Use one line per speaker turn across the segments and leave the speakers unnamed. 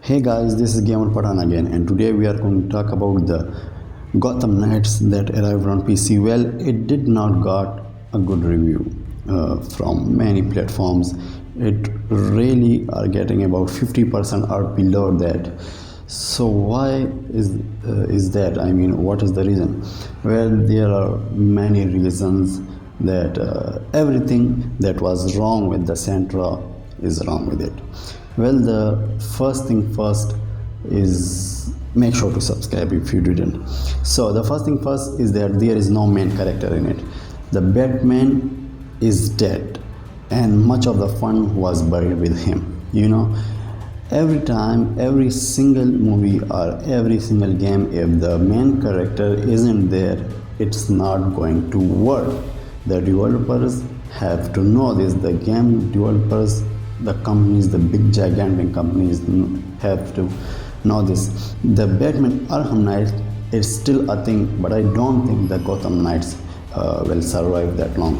Hey guys, this is Gamer Patan again, and today we are going to talk about the Gotham Knights that arrived on PC. Well, it did not got a good review from many platforms. It really are getting about 50% or below that. So why is that? I mean, what is the reason? Well, there are many reasons that everything that was wrong with the Sentra is wrong with it. Well, the first thing first is make sure to subscribe if you didn't. So the first thing first is that there is no main character in it. The Batman is dead, and much of the fun was buried with him. Every time, every single movie or every single game, if the main character isn't there, it's not going to work. The developers have to know this. The game developers, the companies, the big gigantic companies have to know this. The Batman Arkham Knight is still a thing, but I don't think the Gotham Knights will survive that long.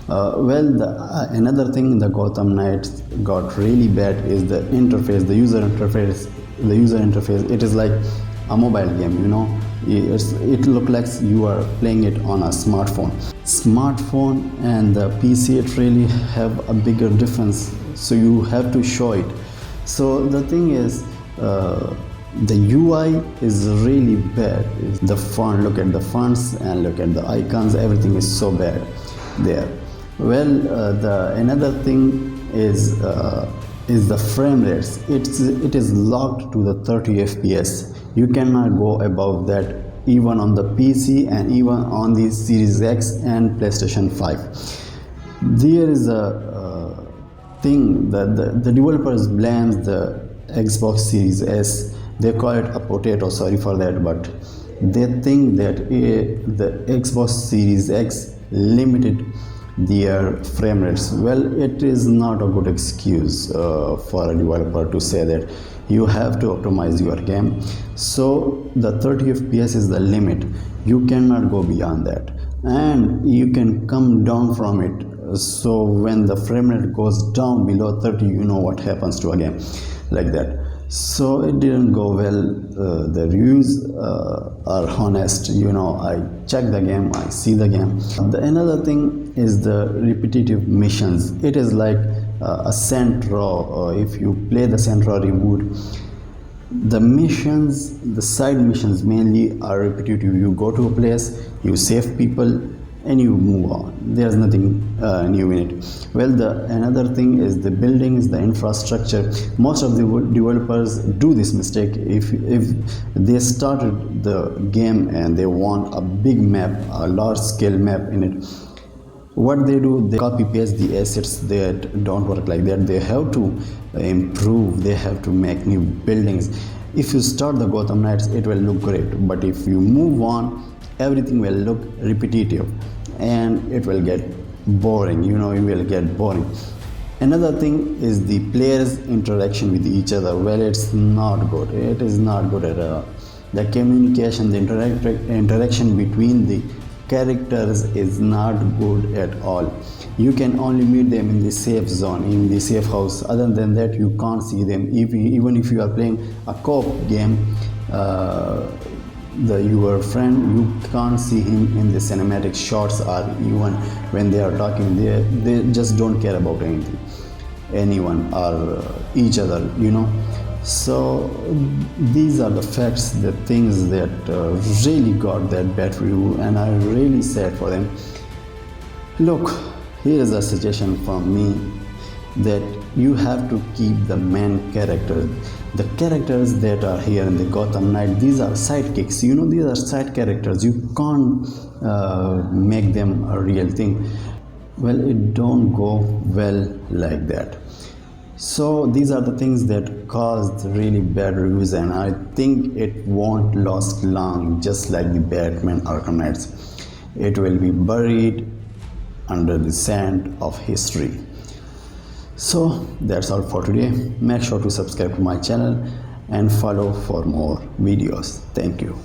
Another thing the Gotham Knights got really bad is the interface, the user interface. The user interface, it is like a mobile game. It looks like you are playing it on a smartphone and the PC. It really have a bigger difference, so you have to show it. So the thing is, the UI is really bad. The font, look at the fonts and look at the icons, everything is so bad there. Another thing is the frame rates. It is locked to the 30 FPS. You cannot go above that, even on the PC and even on the Series X and PlayStation 5. There is a thing that the developers blames the Xbox Series S. They call it a potato, sorry for that, but they think that the Xbox Series X limited their frame rates. Well, it is not a good excuse for a developer to say that you have to optimize your game. So the 30 FPS is the limit. You cannot go beyond that, and you can come down from it. So when the frame rate goes down below 30, you know what happens to a game like that. So it didn't go well. The reviews are honest. I check the game, I see the game. Another thing is the repetitive missions. It is like a Sentra. If you play the Sentra reboot, the missions, the side missions mainly are repetitive. You go to a place, you save people, and you move on. There's nothing new in it. Well, another thing is the buildings, the infrastructure. Most of the developers do this mistake. If they started the game and they want a big map, a large scale map in it, what they do, they copy paste the assets that don't work like that. They have to improve, they have to make new buildings. If you start the Gotham Knights, it will look great, but if you move on, everything will look repetitive and it will get boring. You will get boring. Another thing is the players' interaction with each other. Well, it's not good. It is not good at all. The communication, the interaction between the characters is not good at all. You can only meet them in the safe zone, in the safe house. Other than that, you can't see them. Even if you are playing a co-op game, your friend, you can't see him in the cinematic shots, or even when they are talking, they just don't care about anyone or each other. So these are the facts, the things that really got that bad review, and I'm really sad for them. Look, here is a suggestion from me, that you have to keep the main characters. The characters that are here in the Gotham Knight, these are sidekicks. These are side characters. You can't make them a real thing. Well, it don't go well like that. So these are the things that caused really bad reviews, and I think it won't last long, just like the Batman Arkham Knights. It will be buried under the sand of history. So that's all for today. Make sure to subscribe to my channel and follow for more videos. Thank you.